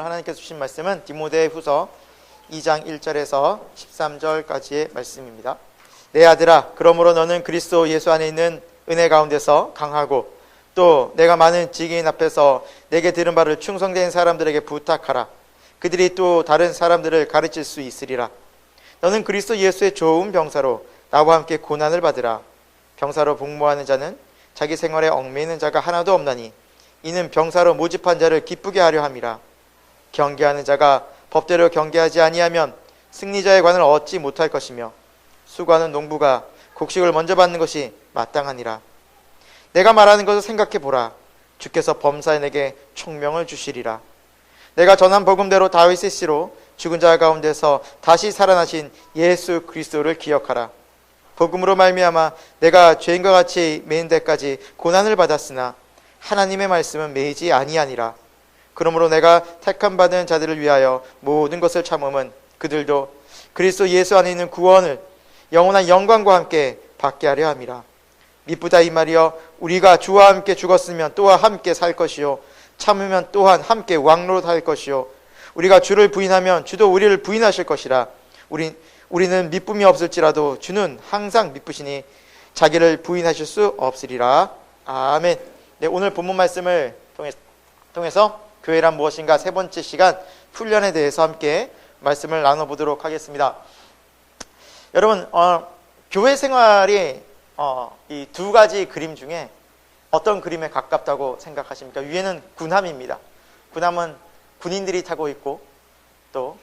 오늘 하나님께서 주신 말씀은 디모데후서 2장 1절에서 13절까지의 말씀입니다. 내 아들아, 그러므로 너는 그리스도 예수 안에 있는 은혜 가운데서 강하고 또 내가 많은 지기인 앞에서 내게 들은 바를 충성된 사람들에게 부탁하라. 그들이 또 다른 사람들을 가르칠 수 있으리라. 너는 그리스도 예수의 좋은 병사로 나와 함께 고난을 받으라. 병사로 복무하는 자는 자기 생활에 얽매이는 자가 하나도 없나니 이는 병사로 모집한 자를 기쁘게 하려 함이라. 경계하는 자가 법대로 경계하지 아니하면 승리자의 관을 얻지 못할 것이며 수고하는 농부가 곡식을 먼저 받는 것이 마땅하니라. 내가 말하는 것을 생각해 보라. 주께서 범사인에게 총명을 주시리라. 내가 전한 복음대로 다윗의 씨로 죽은 자 가운데서 다시 살아나신 예수 그리스도를 기억하라. 복음으로 말미암아 내가 죄인과 같이 매인 데까지 고난을 받았으나 하나님의 말씀은 매이지 아니하니라. 그러므로 내가 택함 받은 자들을 위하여 모든 것을 참음은 그들도 그리스도 예수 안에 있는 구원을 영원한 영광과 함께 받게 하려 함이라. 미쁘다 이 말이여, 우리가 주와 함께 죽었으면 또한 함께 살 것이요 참으면 또한 함께 왕노릇 할 것이요 우리가 주를 부인하면 주도 우리를 부인하실 것이라. 우리는 미쁨이 없을지라도 주는 항상 미쁘시니 자기를 부인하실 수 없으리라. 아멘. 네, 오늘 본문 말씀을 통해서 교회란 무엇인가 세 번째 시간 훈련에 대해서 함께 말씀을 나눠보도록 하겠습니다. 여러분, 교회 생활이 이 두 가지 그림 중에 어떤 그림에 가깝다고 생각하십니까? 위에는 군함입니다. 군함은 군인들이 타고 있고 또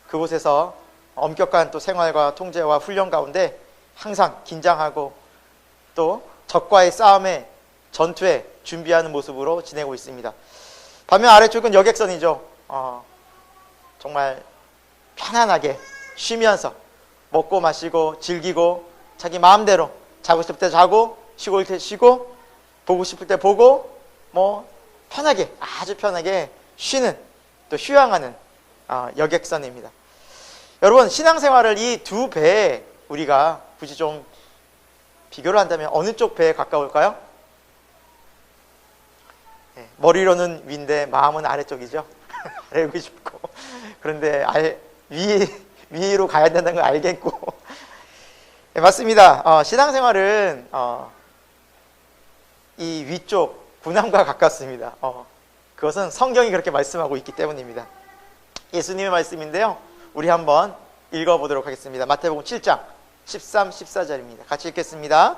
그곳에서 엄격한 또 생활과 통제와 훈련 가운데 항상 긴장하고 또 적과의 싸움에 전투에 준비하는 모습으로 지내고 있습니다. 반면 아래쪽은 여객선이죠. 정말 편안하게 쉬면서 먹고 마시고 즐기고 자기 마음대로 자고 싶을 때 자고 쉬고 싶을 때 쉬고 보고 싶을 때 보고 편하게 아주 편하게 쉬는 또 휴양하는 여객선입니다. 여러분, 신앙생활을 이 두 배에 우리가 굳이 좀 비교를 한다면 어느 쪽 배에 가까울까요? 네, 머리로는 위인데 마음은 아래쪽이죠. 알고 싶고 그런데 위로 가야 된다는 걸 알겠고 네, 맞습니다. 신앙생활은 이 위쪽 군함과 가깝습니다. 그것은 성경이 그렇게 말씀하고 있기 때문입니다. 예수님의 말씀인데요, 우리 한번 읽어보도록 하겠습니다. 마태복음 7장 13, 14절입니다. 같이 읽겠습니다.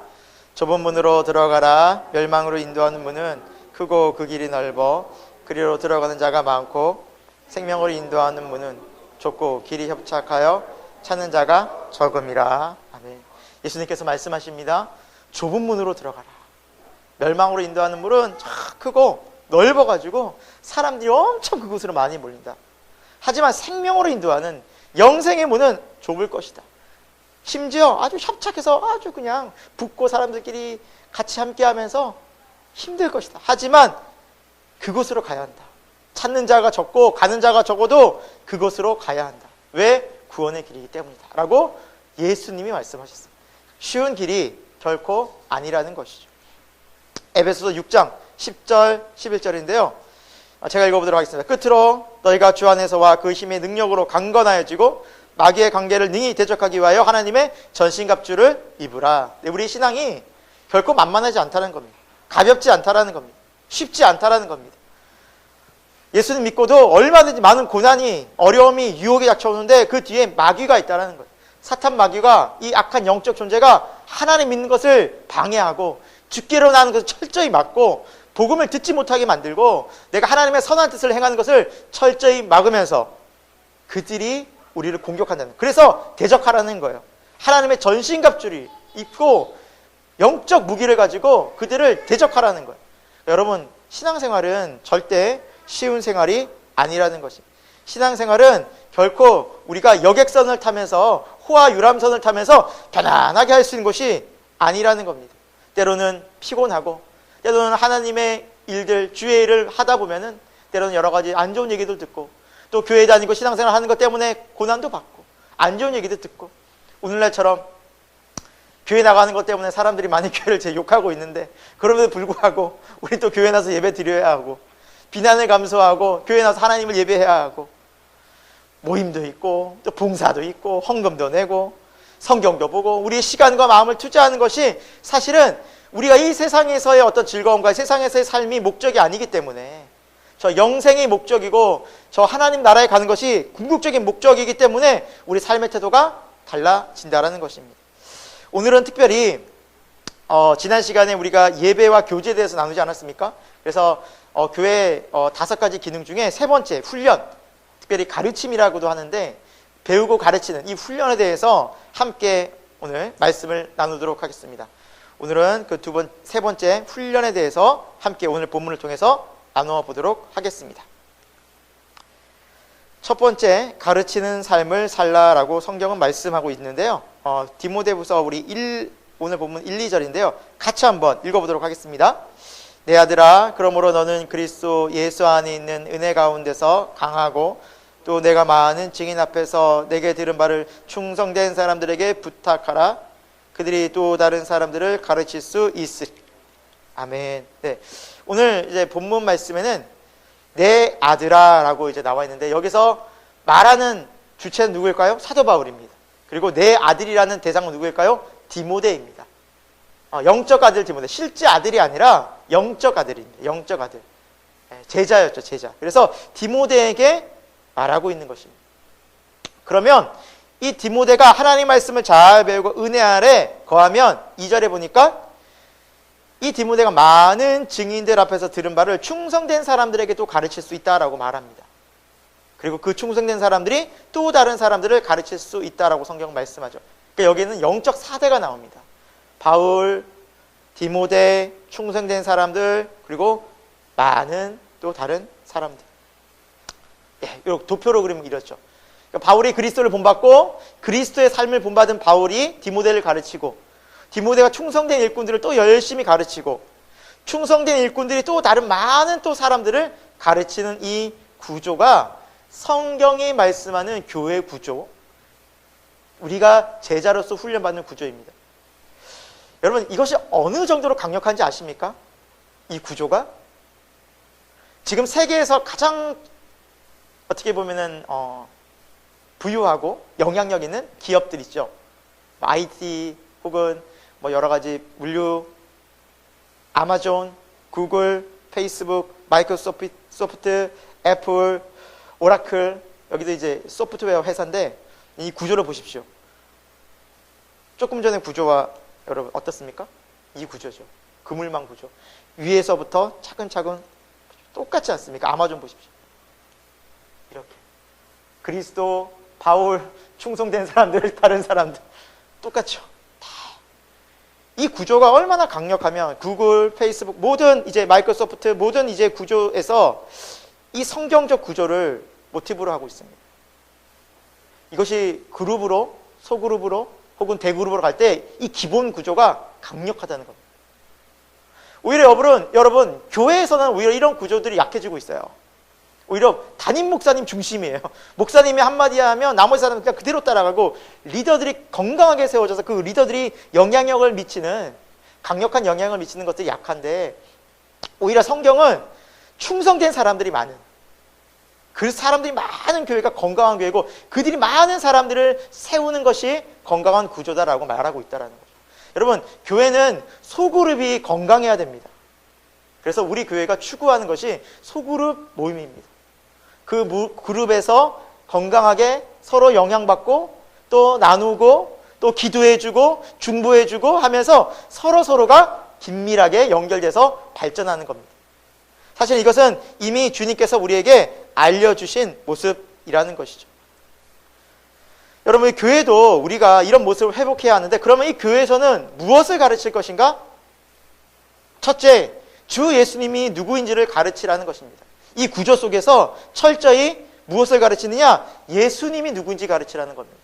좁은 문으로 들어가라. 멸망으로 인도하는 문은 크고 그 길이 넓어 그리로 들어가는 자가 많고 생명으로 인도하는 문은 좁고 길이 협착하여 찾는 자가 적음이라. 아멘. 예수님께서 말씀하십니다. 좁은 문으로 들어가라. 멸망으로 인도하는 문은 크고 넓어가지고 사람들이 엄청 그곳으로 많이 몰린다. 하지만 생명으로 인도하는 영생의 문은 좁을 것이다. 심지어 아주 협착해서 아주 그냥 붙고 사람들끼리 같이 함께하면서 힘들 것이다. 하지만 그곳으로 가야 한다. 찾는 자가 적고 가는 자가 적어도 그곳으로 가야 한다. 왜? 구원의 길이기 때문이다 라고 예수님이 말씀하셨습니다. 쉬운 길이 결코 아니라는 것이죠. 에베소서 6장 10절 11절인데요 제가 읽어보도록 하겠습니다. 끝으로 너희가 주 안에서와 그 힘의 능력으로 강건하여지고 마귀의 관계를 능히 대적하기 위하여 하나님의 전신갑주를 입으라. 우리 신앙이 결코 만만하지 않다는 겁니다. 가볍지 않다라는 겁니다. 쉽지 않다라는 겁니다. 예수님 믿고도 얼마든지 많은 고난이 어려움이 유혹이 닥쳐오는데 그 뒤에 마귀가 있다는 거예요. 사탄 마귀가 이 악한 영적 존재가 하나님 믿는 것을 방해하고 죽기로 나는 것을 철저히 막고 복음을 듣지 못하게 만들고 내가 하나님의 선한 뜻을 행하는 것을 철저히 막으면서 그들이 우리를 공격한다는 거예요. 그래서 대적하라는 거예요. 하나님의 전신갑주를 입고 영적 무기를 가지고 그들을 대적하라는 거예요. 여러분, 신앙생활은 절대 쉬운 생활이 아니라는 것입니다. 신앙생활은 결코 우리가 여객선을 타면서 호화 유람선을 타면서 편안하게 할 수 있는 것이 아니라는 겁니다. 때로는 피곤하고 때로는 하나님의 일들, 주의 일을 하다 보면은 때로는 여러 가지 안 좋은 얘기도 듣고 또 교회 다니고 신앙생활 하는 것 때문에 고난도 받고 안 좋은 얘기도 듣고 오늘날처럼 교회 나가는 것 때문에 사람들이 많이 교회를 욕하고 있는데 그럼에도 불구하고 우리 또 교회 나서 예배 드려야 하고 비난을 감수하고 교회 나와서 하나님을 예배해야 하고 모임도 있고 또 봉사도 있고 헌금도 내고 성경도 보고 우리의 시간과 마음을 투자하는 것이 사실은 우리가 이 세상에서의 어떤 즐거움과 세상에서의 삶이 목적이 아니기 때문에 저 영생이 목적이고 저 하나님 나라에 가는 것이 궁극적인 목적이기 때문에 우리 삶의 태도가 달라진다라는 것입니다. 오늘은 특별히 지난 시간에 우리가 예배와 교제에 대해서 나누지 않았습니까? 그래서 교회 5가지 기능 중에 세 번째 훈련, 특별히 가르침이라고도 하는데 배우고 가르치는 이 훈련에 대해서 함께 오늘 말씀을 나누도록 하겠습니다. 오늘은 그 세 번째 훈련에 대해서 함께 오늘 본문을 통해서 나누어 보도록 하겠습니다. 첫 번째, 가르치는 삶을 살라라고 성경은 말씀하고 있는데요. 디모데후서 오늘 본문 1, 2절인데요. 같이 한번 읽어보도록 하겠습니다. 내 아들아, 그러므로 너는 그리스도 예수 안에 있는 은혜 가운데서 강하고 또 내가 많은 증인 앞에서 내게 들은 바를 충성된 사람들에게 부탁하라. 그들이 또 다른 사람들을 가르칠 수 있으리. 아멘. 네. 오늘 이제 본문 말씀에는 내 아들아라고 이제 나와 있는데 여기서 말하는 주체는 누구일까요? 사도 바울입니다. 그리고 내 아들이라는 대상은 누구일까요? 디모데입니다. 영적 아들 디모데. 실제 아들이 아니라 영적 아들입니다. 영적 아들. 제자였죠, 제자. 그래서 디모데에게 말하고 있는 것입니다. 그러면 이 디모데가 하나님 말씀을 잘 배우고 은혜 아래 거하면 2절에 보니까 이 디모데가 많은 증인들 앞에서 들은 바를 충성된 사람들에게 또 가르칠 수 있다라고 말합니다. 그리고 그 충성된 사람들이 또 다른 사람들을 가르칠 수 있다라고 성경 말씀하죠. 그러니까 여기는 영적 4대가 나옵니다. 바울, 디모데, 충성된 사람들, 그리고 많은 또 다른 사람들. 이렇게 도표로 그리면 이렇죠. 그러니까 바울이 그리스도를 본받고 그리스도의 삶을 본받은 바울이 디모데를 가르치고 디모데가 충성된 일꾼들을 또 열심히 가르치고 충성된 일꾼들이 또 다른 많은 또 사람들을 가르치는 이 구조가 성경이 말씀하는 교회 구조, 우리가 제자로서 훈련받는 구조입니다. 여러분, 이것이 어느 정도로 강력한지 아십니까? 이 구조가 지금 세계에서 가장 어떻게 보면은 부유하고 영향력 있는 기업들 있죠. IT 혹은 여러 가지 물류, 아마존, 구글, 페이스북, 마이크로소프트, 애플, 오라클, 여기도 이제 소프트웨어 회사인데 이 구조를 보십시오. 조금 전의 구조와 여러분 어떻습니까? 이 구조죠. 그물망 구조. 위에서부터 차근차근 똑같지 않습니까? 아마존 보십시오. 이렇게 그리스도, 바울, 충성된 사람들, 다른 사람들 똑같죠. 이 구조가 얼마나 강력하면 구글, 페이스북, 모든 이제 마이크로소프트, 모든 이제 구조에서 이 성경적 구조를 모티브로 하고 있습니다. 이것이 그룹으로, 소그룹으로, 혹은 대그룹으로 갈 때 이 기본 구조가 강력하다는 겁니다. 오히려 여러분, 교회에서는 오히려 이런 구조들이 약해지고 있어요. 오히려 담임 목사님 중심이에요. 목사님이 한마디 하면 나머지 사람은 그냥 그대로 따라가고 리더들이 건강하게 세워져서 그 리더들이 영향력을 미치는, 강력한 영향을 미치는 것들이 약한데 오히려 성경은 충성된 사람들이 많은, 그 사람들이 많은 교회가 건강한 교회고 그들이 많은 사람들을 세우는 것이 건강한 구조다라고 말하고 있다는 거죠. 여러분, 교회는 소그룹이 건강해야 됩니다. 그래서 우리 교회가 추구하는 것이 소그룹 모임입니다. 그 그룹에서 건강하게 서로 영향받고 또 나누고 또 기도해주고 중보해주고 하면서 서로가 긴밀하게 연결돼서 발전하는 겁니다. 사실 이것은 이미 주님께서 우리에게 알려주신 모습이라는 것이죠. 여러분, 교회도 우리가 이런 모습을 회복해야 하는데 그러면 이 교회에서는 무엇을 가르칠 것인가? 첫째, 주 예수님이 누구인지를 가르치라는 것입니다. 이 구조 속에서 철저히 무엇을 가르치느냐? 예수님이 누구인지 가르치라는 겁니다.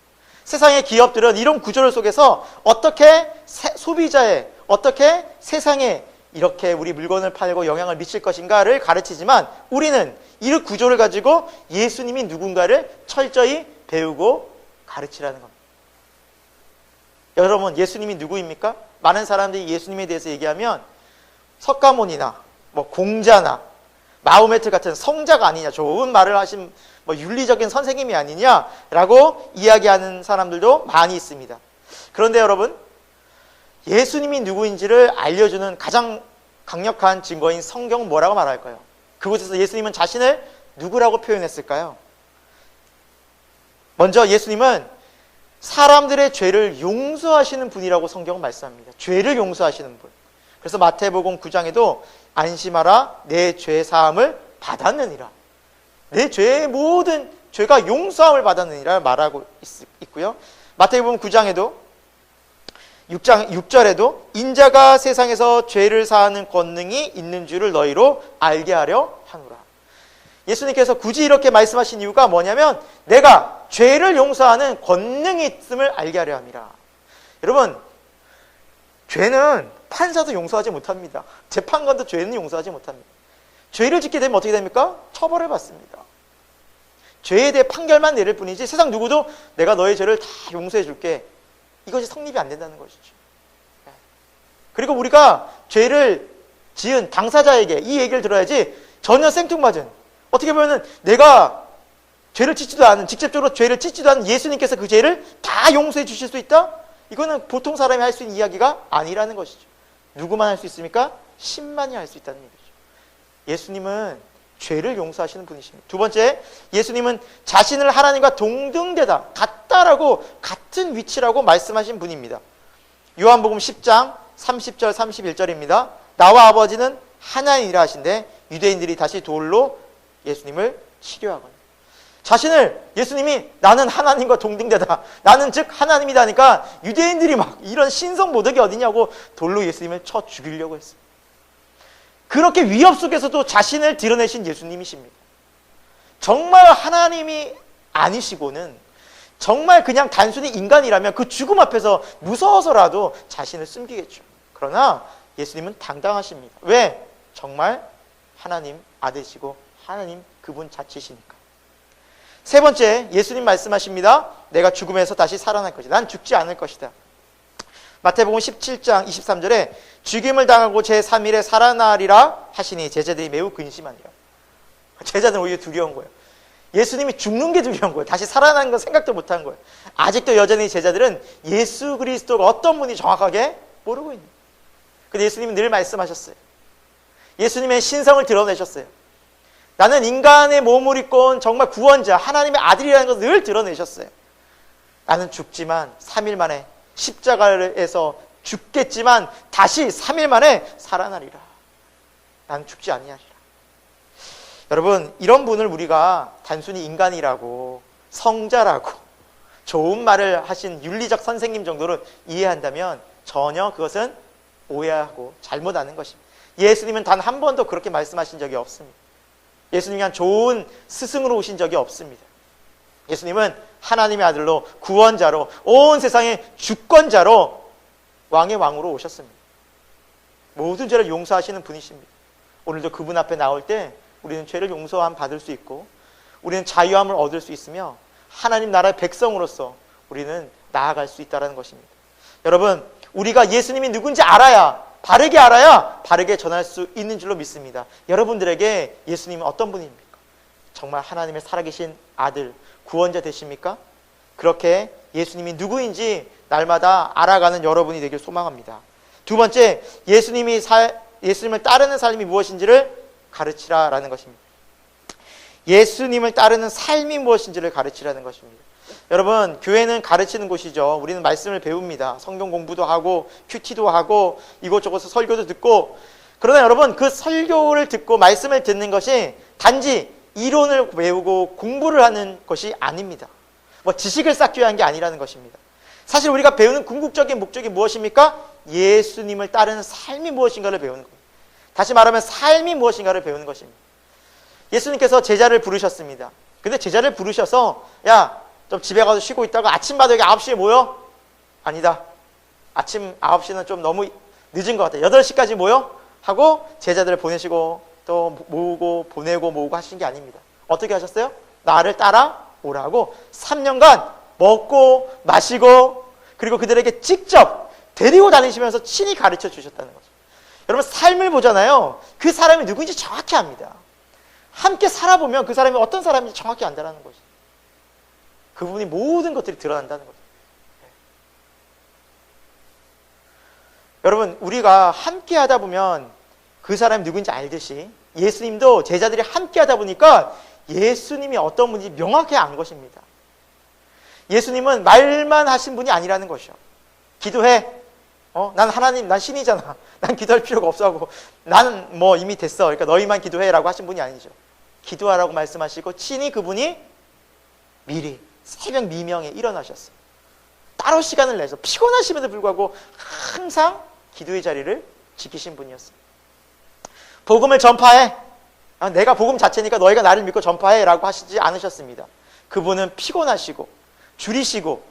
세상의 기업들은 이런 구조를 속에서 어떻게 소비자에, 어떻게 세상에 이렇게 우리 물건을 팔고 영향을 미칠 것인가를 가르치지만 우리는 이 구조를 가지고 예수님이 누군가를 철저히 배우고 가르치라는 겁니다. 여러분, 예수님이 누구입니까? 많은 사람들이 예수님에 대해서 얘기하면 석가모니나 공자나 마호메트 같은 성자가 아니냐, 좋은 말을 하신 윤리적인 선생님이 아니냐라고 이야기하는 사람들도 많이 있습니다. 그런데 여러분, 예수님이 누구인지를 알려주는 가장 강력한 증거인 성경은 뭐라고 말할까요? 그곳에서 예수님은 자신을 누구라고 표현했을까요? 먼저 예수님은 사람들의 죄를 용서하시는 분이라고 성경은 말씀합니다. 죄를 용서하시는 분. 그래서 마태복음 9장에도 안심하라, 내 죄 사함을 받았느니라. 내 죄의 모든 죄가 용서함을 받았느니라 말하고 있고요. 마태복음 9장에도 6절에도 인자가 세상에서 죄를 사하는 권능이 있는 줄을 너희로 알게 하려 하노라. 예수님께서 굳이 이렇게 말씀하신 이유가 뭐냐면 내가 죄를 용서하는 권능이 있음을 알게 하려 함이라. 여러분, 죄는 판사도 용서하지 못합니다. 재판관도 죄는 용서하지 못합니다. 죄를 짓게 되면 어떻게 됩니까? 처벌을 받습니다. 죄에 대해 판결만 내릴 뿐이지 세상 누구도 내가 너의 죄를 다 용서해 줄게, 이것이 성립이 안 된다는 것이죠. 그리고 우리가 죄를 지은 당사자에게 이 얘기를 들어야지 전혀 생뚱맞은, 어떻게 보면 내가 죄를 짓지도 않은, 직접적으로 죄를 짓지도 않은 예수님께서 그 죄를 다 용서해 주실 수 있다? 이거는 보통 사람이 할 수 있는 이야기가 아니라는 것이죠. 누구만 할 수 있습니까? 신만이 할 수 있다는 얘기죠. 예수님은 죄를 용서하시는 분이십니다. 두 번째, 예수님은 자신을 하나님과 동등되다, 같다라고, 같은 위치라고 말씀하신 분입니다. 요한복음 10장 30절 31절입니다. 나와 아버지는 하나이라 하신데 유대인들이 다시 돌로 예수님을 치려하거든요. 자신을, 예수님이 나는 하나님과 동등되다, 나는 즉 하나님이다 하니까 유대인들이 막 이런 신성모독이 어디냐고 돌로 예수님을 쳐 죽이려고 했습니다. 그렇게 위협 속에서도 자신을 드러내신 예수님이십니다. 정말 하나님이 아니시고는, 정말 그냥 단순히 인간이라면 그 죽음 앞에서 무서워서라도 자신을 숨기겠죠. 그러나 예수님은 당당하십니다. 왜? 정말 하나님 아들이시고 하나님 그분 자체시니까. 세 번째, 예수님 말씀하십니다. 내가 죽음에서 다시 살아날 것이다. 난 죽지 않을 것이다. 마태복음 17장 23절에 죽임을 당하고 제3일에 살아나리라 하시니 제자들이 매우 근심하니라. 제자들은 오히려 두려운 거예요. 예수님이 죽는 게 두려운 거예요. 다시 살아나는 건 생각도 못한 거예요. 아직도 여전히 제자들은 예수 그리스도가 어떤 분이 정확하게 모르고 있는 거예요. 근데 예수님은 늘 말씀하셨어요. 예수님의 신성을 드러내셨어요. 나는 인간의 몸을 입고 온 정말 구원자, 하나님의 아들이라는 것을 늘 드러내셨어요. 나는 죽지만 3일 만에 십자가에서 죽겠지만 다시 3일 만에 살아나리라. 나는 죽지 아니하리라. 여러분, 이런 분을 우리가 단순히 인간이라고, 성자라고, 좋은 말을 하신 윤리적 선생님 정도로 이해한다면 전혀 그것은 오해하고 잘못 아는 것입니다. 예수님은 단 한 번도 그렇게 말씀하신 적이 없습니다. 예수님이 한 좋은 스승으로 오신 적이 없습니다. 예수님은 하나님의 아들로, 구원자로, 온 세상의 주권자로 왕의 왕으로 오셨습니다. 모든 죄를 용서하시는 분이십니다. 오늘도 그분 앞에 나올 때 우리는 죄를 용서함 받을 수 있고 우리는 자유함을 얻을 수 있으며 하나님 나라의 백성으로서 우리는 나아갈 수 있다는 것입니다. 여러분, 우리가 예수님이 누군지 알아야, 바르게 전할 수 있는 줄로 믿습니다. 여러분들에게 예수님은 어떤 분입니까? 정말 하나님의 살아계신 아들, 구원자 되십니까? 그렇게 예수님이 누구인지 날마다 알아가는 여러분이 되길 소망합니다. 두 번째, 예수님을 따르는 삶이 무엇인지를 가르치라라는 것입니다. 예수님을 따르는 삶이 무엇인지를 가르치라는 것입니다. 여러분, 교회는 가르치는 곳이죠. 우리는 말씀을 배웁니다. 성경 공부도 하고 큐티도 하고 이곳저곳에서 설교도 듣고. 그러나 여러분, 그 설교를 듣고 말씀을 듣는 것이 단지 이론을 외우고 공부를 하는 것이 아닙니다. 지식을 쌓기 위한 게 아니라는 것입니다. 사실 우리가 배우는 궁극적인 목적이 무엇입니까? 예수님을 따르는 삶이 무엇인가를 배우는 겁니다. 다시 말하면 삶이 무엇인가를 배우는 것입니다. 예수님께서 제자를 부르셨습니다. 근데 제자를 부르셔서 야, 좀 집에 가서 쉬고 있다가 아침마다 여기 9시에 모여? 아니다. 아침 9시는 좀 너무 늦은 것 같아. 8시까지 모여? 하고 제자들을 보내시고 또 모으고 보내고 모으고 하신 게 아닙니다. 어떻게 하셨어요? 나를 따라오라고 3년간 먹고 마시고 그리고 그들에게 직접 데리고 다니시면서 친히 가르쳐 주셨다는 거죠. 여러분, 삶을 보잖아요. 그 사람이 누구인지 정확히 압니다. 함께 살아보면 그 사람이 어떤 사람인지 정확히 안다는 거죠. 그분이 모든 것들이 드러난다는 거죠. 여러분, 우리가 함께 하다 보면 그 사람이 누구인지 알듯이 예수님도 제자들이 함께 하다 보니까 예수님이 어떤 분인지 명확히 안 것입니다. 예수님은 말만 하신 분이 아니라는 것이요. 기도해. 난 하나님, 난 신이잖아. 난 기도할 필요가 없어 하고 나는 뭐 이미 됐어. 그러니까 너희만 기도해라고 하신 분이 아니죠. 기도하라고 말씀하시고 친히 그분이 미리 새벽 미명에 일어나셨어요. 따로 시간을 내서 피곤하심에도 불구하고 항상 기도의 자리를 지키신 분이었어요. 복음을 전파해. 내가 복음 자체니까 너희가 나를 믿고 전파해 라고 하시지 않으셨습니다. 그분은 피곤하시고 줄이시고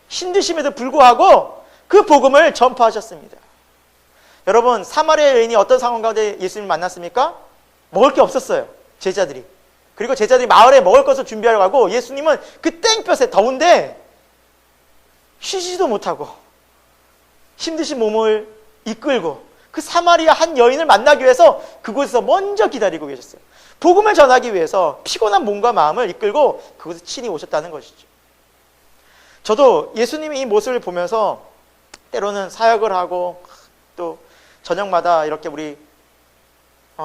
힘드심에도 불구하고 그 복음을 전파하셨습니다. 여러분, 사마리아 여인이 어떤 상황 가운데 예수님을 만났습니까? 먹을 게 없었어요. 제자들이. 그리고 제자들이 마을에 먹을 것을 준비하려고 하고 예수님은 그 땡볕에 더운데 쉬지도 못하고 힘드신 몸을 이끌고 그 사마리아 한 여인을 만나기 위해서 그곳에서 먼저 기다리고 계셨어요. 복음을 전하기 위해서 피곤한 몸과 마음을 이끌고 그곳에 친히 오셨다는 것이죠. 저도 예수님이 이 모습을 보면서 때로는 사역을 하고 또 저녁마다 이렇게 우리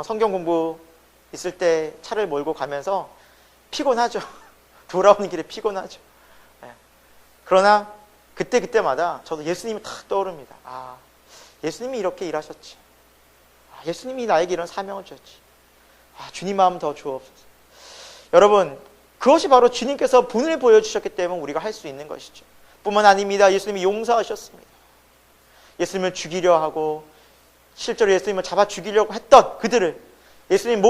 성경 공부 있을 때 차를 몰고 가면서 피곤하죠. 돌아오는 길에 피곤하죠. 그러나 그때마다 저도 예수님이 탁 떠오릅니다. 예수님이 이렇게 일하셨지. 예수님이 나에게 이런 사명을 주셨지. 주님 마음 더 주옵소서. 여러분, 그것이 바로 주님께서 본을 보여주셨기 때문에 우리가 할 수 있는 것이죠. 뿐만 아닙니다. 예수님이 용서하셨습니다. 예수님을 죽이려 하고 실제로 예수님을 잡아 죽이려고 했던 그들을, 예수님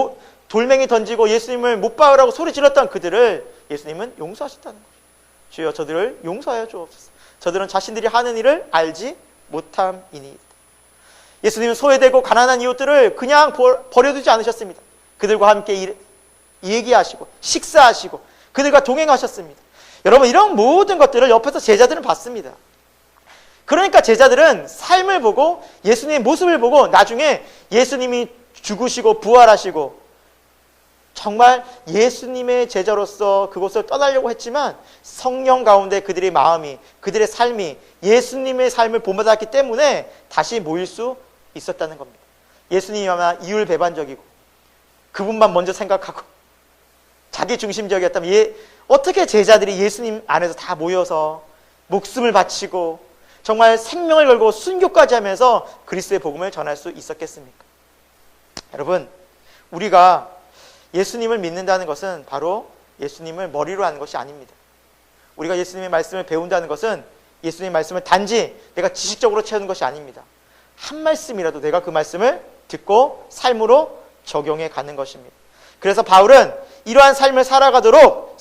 돌멩이 던지고 예수님을 못 박으라고 소리 질렀던 그들을 예수님은 용서하셨다는 거죠. 주여 저들을 용서하여 주옵소서. 저들은 자신들이 하는 일을 알지 못함이니. 예수님은 소외되고 가난한 이웃들을 그냥 버려두지 않으셨습니다. 그들과 함께 얘기하시고 식사하시고 그들과 동행하셨습니다. 여러분, 이런 모든 것들을 옆에서 제자들은 봤습니다. 그러니까 제자들은 삶을 보고 예수님의 모습을 보고 나중에 예수님이 죽으시고 부활하시고 정말 예수님의 제자로서 그곳을 떠나려고 했지만 성령 가운데 그들의 마음이, 그들의 삶이 예수님의 삶을 본받았기 때문에 다시 모일 수 있었다는 겁니다. 예수님이 아마 이율배반적이고 그분만 먼저 생각하고 자기 중심적이었다면 어떻게 제자들이 예수님 안에서 다 모여서 목숨을 바치고 정말 생명을 걸고 순교까지 하면서 그리스도의 복음을 전할 수 있었겠습니까? 여러분, 우리가 예수님을 믿는다는 것은 바로 예수님을 머리로 하는 것이 아닙니다. 우리가 예수님의 말씀을 배운다는 것은 예수님의 말씀을 단지 내가 지식적으로 채우는 것이 아닙니다. 한 말씀이라도 내가 그 말씀을 듣고 삶으로 적용해 가는 것입니다. 그래서 바울은 이러한 삶을 살아가도록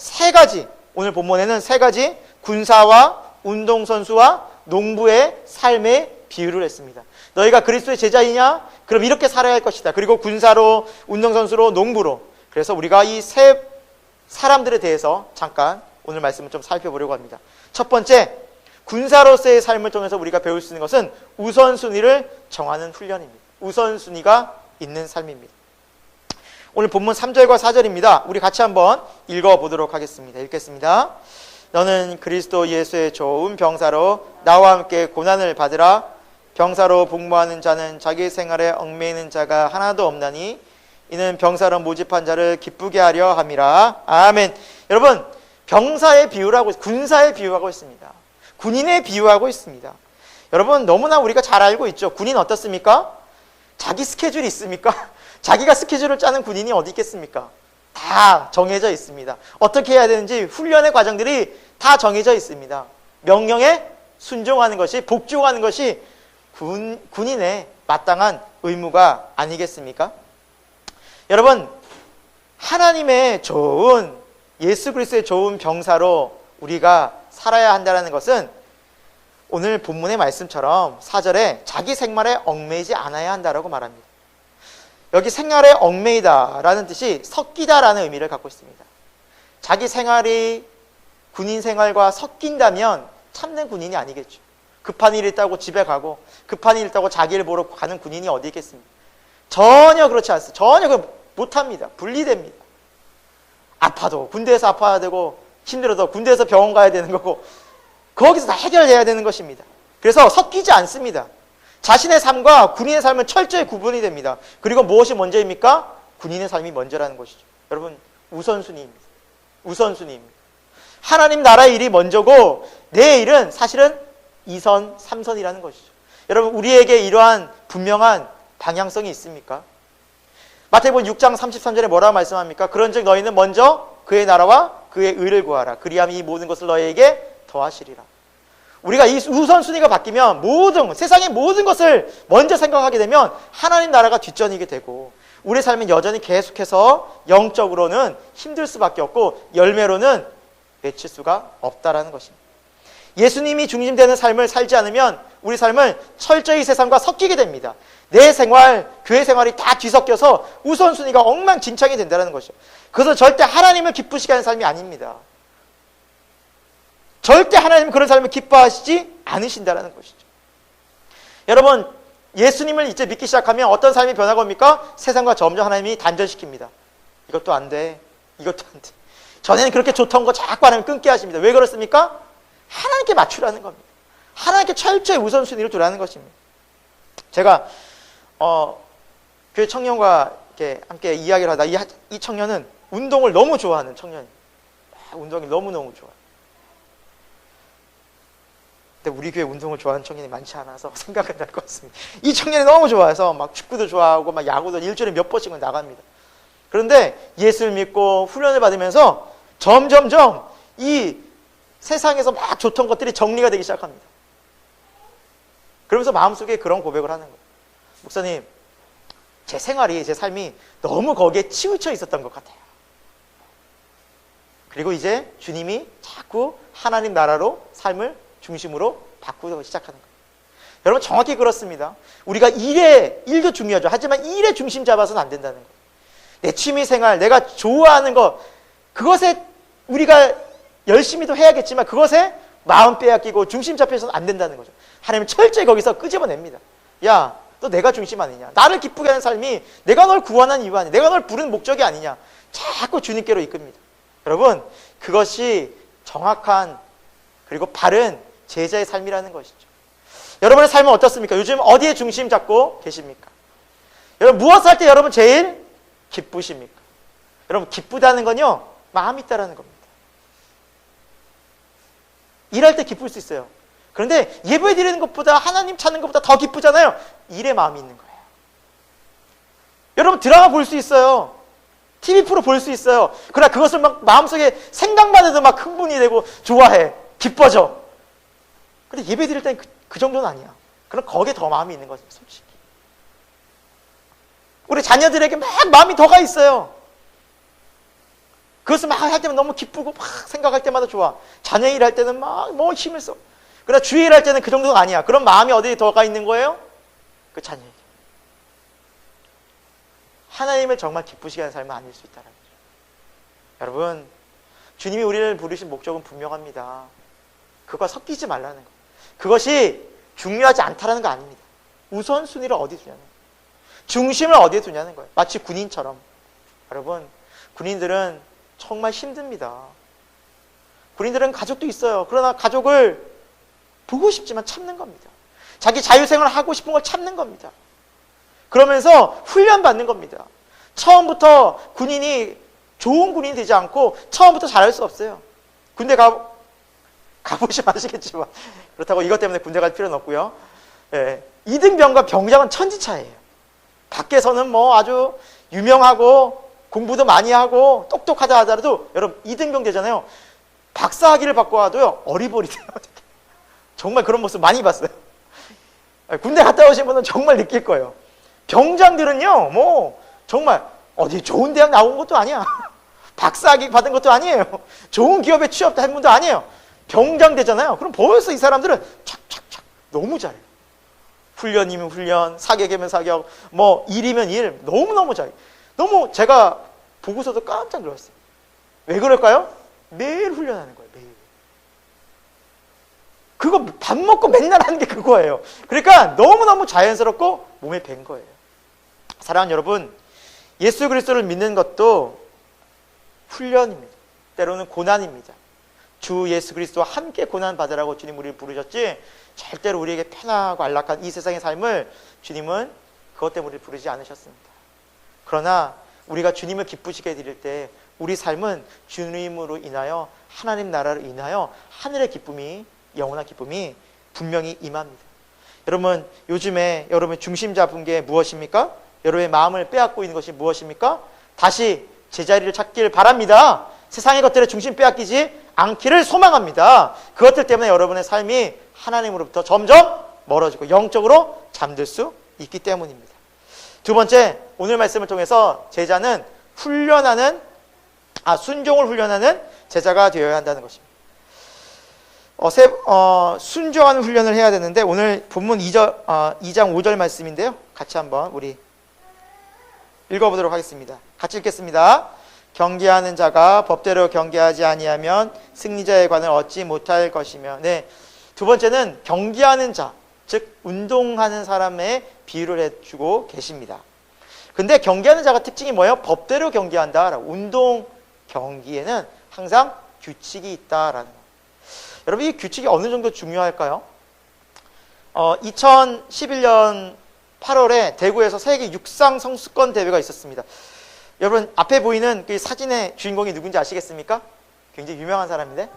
오늘 본문에는 세 가지 군사와 운동선수와 농부의 삶의 비유를 했습니다. 너희가 그리스도의 제자이냐? 그럼 이렇게 살아야 할 것이다. 그리고 군사로, 운동선수로, 농부로. 그래서 우리가 이 세 사람들에 대해서 잠깐 오늘 말씀을 좀 살펴보려고 합니다. 첫 번째, 군사로서의 삶을 통해서 우리가 배울 수 있는 것은 우선순위를 정하는 훈련입니다. 우선순위가 있는 삶입니다. 오늘 본문 3절과 4절입니다. 우리 같이 한번 읽어보도록 하겠습니다. 읽겠습니다. 너는 그리스도 예수의 좋은 병사로 나와 함께 고난을 받으라. 병사로 복무하는 자는 자기 생활에 얽매이는 자가 하나도 없나니 이는 병사로 모집한 자를 기쁘게 하려 함이라. 아멘. 여러분, 병사의 비유라고, 군사의 비유하고 있습니다. 군인의 비유하고 있습니다. 여러분, 너무나 우리가 잘 알고 있죠. 군인 어떻습니까? 자기 스케줄이 있습니까? 자기가 스케줄을 짜는 군인이 어디 있겠습니까? 다 정해져 있습니다. 어떻게 해야 되는지 훈련의 과정들이 다 정해져 있습니다. 명령에 순종하는 것이, 복종하는 것이 군인의 마땅한 의무가 아니겠습니까? 여러분, 하나님의 좋은, 예수 그리스도의 좋은 병사로 우리가 살아야 한다는 것은 오늘 본문의 말씀처럼 4절에 자기 생활에 얽매이지 않아야 한다라고 말합니다. 여기 생활에 얽매이다라는 뜻이 섞이다라는 의미를 갖고 있습니다. 자기 생활이 군인 생활과 섞인다면 참된 군인이 아니겠죠. 급한 일이 있다고 집에 가고 급한 일이 있다고 자기를 보러 가는 군인이 어디 있겠습니까? 전혀 그렇지 않습니다. 전혀 못합니다. 분리됩니다. 아파도 군대에서 아파야 되고 힘들어도 군대에서 병원 가야 되는 거고 거기서 다 해결해야 되는 것입니다. 그래서 섞이지 않습니다. 자신의 삶과 군인의 삶은 철저히 구분이 됩니다. 그리고 무엇이 먼저입니까? 군인의 삶이 먼저라는 것이죠. 여러분, 우선순위입니다. 우선순위입니다. 하나님 나라의 일이 먼저고 내 일은 사실은 2선, 3선이라는 것이죠. 여러분, 우리에게 이러한 분명한 방향성이 있습니까? 마태복음 6장 33절에 뭐라고 말씀합니까? 그런즉 너희는 먼저 그의 나라와 그의 의를 구하라. 그리하면 이 모든 것을 너희에게 더하시리라. 우리가 이 우선순위가 바뀌면 세상의 모든 것을 먼저 생각하게 되면 하나님 나라가 뒷전이게 되고 우리의 삶은 여전히 계속해서 영적으로는 힘들 수밖에 없고 열매로는 맺힐 수가 없다라는 것입니다. 예수님이 중심되는 삶을 살지 않으면 우리 삶은 철저히 세상과 섞이게 됩니다. 내 생활, 교회 생활이 다 뒤섞여서 우선순위가 엉망진창이 된다는 것이죠. 그래서 절대 하나님을 기쁘시게 하는 삶이 아닙니다. 절대 하나님은 그런 삶을 기뻐하시지 않으신다는 것이죠. 여러분, 예수님을 이제 믿기 시작하면 어떤 삶이 변화가 옵니까? 세상과 점점 하나님이 단절시킵니다. 이것도 안 돼. 이것도 안 돼. 전에는 그렇게 좋던 거 자꾸 하나님 끊게 하십니다. 왜 그렇습니까? 하나님께 맞추라는 겁니다. 하나님께 철저히 우선순위를 두라는 것입니다. 제가 교회 청년과 이렇게 함께 이야기를 하다 이 청년은 운동을 너무 좋아하는 청년이에요. 운동이 너무너무 좋아요. 근데 우리 교회 운동을 좋아하는 청년이 많지 않아서 생각은 날 것 같습니다. 이 청년이 너무 좋아해서 막 축구도 좋아하고 막 야구도 일주일에 몇 번씩은 나갑니다. 그런데 예수를 믿고 훈련을 받으면서 점점점 이 세상에서 막 좋던 것들이 정리가 되기 시작합니다. 그러면서 마음속에 그런 고백을 하는 거예요. 목사님, 제 생활이, 제 삶이 너무 거기에 치우쳐 있었던 것 같아요. 그리고 이제 주님이 자꾸 하나님 나라로 삶을 중심으로 바꾸기 시작하는 거예요. 여러분, 정확히 그렇습니다. 우리가 일도 중요하죠. 하지만 일에 중심 잡아서는 안 된다는 거예요. 내 취미 생활, 내가 좋아하는 것, 그것에 우리가 열심히도 해야겠지만 그것에 마음 빼앗기고 중심 잡혀서는 안 된다는 거죠. 하나님은 철저히 거기서 끄집어냅니다. 야, 너 내가 중심 아니냐? 나를 기쁘게 하는 삶이 내가 널 구원한 이유가 아니냐? 내가 널 부른 목적이 아니냐? 자꾸 주님께로 이끕니다. 여러분, 그것이 정확한 그리고 바른 제자의 삶이라는 것이죠. 여러분의 삶은 어떻습니까? 요즘 어디에 중심 잡고 계십니까? 여러분, 무엇을 할 때 여러분 제일 기쁘십니까? 여러분, 기쁘다는 건요, 마음이 있다라는 겁니다. 일할 때 기쁠 수 있어요. 그런데 예배 드리는 것보다, 하나님 찾는 것보다 더 기쁘잖아요. 일에 마음이 있는 거예요. 여러분, 드라마 볼 수 있어요. TV 프로 볼 수 있어요. 그러나 그것을 막 마음속에 생각만 해도 막 흥분이 되고 좋아해. 기뻐져. 근데 예배 드릴 때는 그 정도는 아니야. 그럼 거기에 더 마음이 있는 거죠, 솔직히. 우리 자녀들에게 막 마음이 더 가 있어요. 그것을 막 할 때면 너무 기쁘고 막 생각할 때마다 좋아. 자녀 일할 때는 막 뭐 힘을 써. 그러나 주일 일할 때는 그 정도는 아니야. 그럼 마음이 어디에 더 가 있는 거예요? 그 자녀에게. 하나님을 정말 기쁘시게 하는 삶은 아닐 수 있다는 거죠. 여러분, 주님이 우리를 부르신 목적은 분명합니다. 그거 섞이지 말라는 거. 그것이 중요하지 않다는 거 아닙니다. 우선순위를 어디에 두냐는 거예요. 중심을 어디에 두냐는 거예요. 마치 군인처럼. 여러분, 군인들은 정말 힘듭니다. 군인들은 가족도 있어요. 그러나 가족을 보고 싶지만 참는 겁니다. 자기 자유생활을 하고 싶은 걸 참는 겁니다. 그러면서 훈련받는 겁니다. 처음부터 군인이 좋은 군인이 되지 않고 처음부터 잘할 수 없어요. 군대 가보시면 아시겠지만 그렇다고 이것 때문에 군대 갈 필요는 없고요. 예, 이등병과 병장은 천지차이예요. 밖에서는 뭐 아주 유명하고 공부도 많이 하고 똑똑하다 하더라도 여러분 이등병 되잖아요. 박사학위를 받고 와도요 어리버리돼요. 정말 그런 모습 많이 봤어요. 군대 갔다 오신 분은 정말 느낄 거예요. 병장들은요 뭐 정말 어디 좋은 대학 나온 것도 아니야. 박사학위 받은 것도 아니에요. 좋은 기업에 취업한 분도 아니에요. 병장 되잖아요. 그럼 벌써 이 사람들은 착착착 너무 잘해요. 훈련이면 훈련, 사격이면 사격, 뭐 일이면 일 너무너무 잘해요. 너무 제가 보고서도 깜짝 놀랐어요. 왜 그럴까요? 매일 훈련하는 거예요. 매일. 그거 밥 먹고 맨날 하는 게 그거예요. 그러니까 너무너무 자연스럽고 몸에 밴 거예요. 사랑하는 여러분, 예수 그리스도를 믿는 것도 훈련입니다. 때로는 고난입니다. 주 예수 그리스도와 함께 고난 받으라고 주님 우리를 부르셨지, 절대로 우리에게 편하고 안락한 이 세상의 삶을 주님은 그것 때문에 우리를 부르지 않으셨습니다. 그러나 우리가 주님을 기쁘시게 드릴 때 우리 삶은 주님으로 인하여, 하나님 나라로 인하여 하늘의 기쁨이, 영원한 기쁨이 분명히 임합니다. 여러분, 요즘에 여러분의 중심 잡은 게 무엇입니까? 여러분의 마음을 빼앗고 있는 것이 무엇입니까? 다시 제자리를 찾길 바랍니다. 세상의 것들에 중심 빼앗기지 않기를 소망합니다. 그것들 때문에 여러분의 삶이 하나님으로부터 점점 멀어지고 영적으로 잠들 수 있기 때문입니다. 두 번째, 오늘 말씀을 통해서 제자는 순종을 훈련하는 제자가 되어야 한다는 것입니다. 순종하는 훈련을 해야 되는데, 오늘 본문 2장 5절 말씀인데요. 같이 한번 우리 읽어보도록 하겠습니다. 같이 읽겠습니다. 경계하는 자가 법대로 경계하지 아니하면 승리자의 관을 얻지 못할 것이며. 네, 두 번째는 경계하는 자, 즉 운동하는 사람의 비유를 해주고 계십니다. 근데 경계하는 자가 특징이 뭐예요? 법대로 경계한다. 운동 경기에는 항상 규칙이 있다라는 거. 여러분, 이 규칙이 어느 정도 중요할까요? 2011년 8월에 대구에서 세계 육상 선수권 대회가 있었습니다. 여러분, 앞에 보이는 그 사진의 주인공이 누군지 아시겠습니까? 굉장히 유명한 사람인데,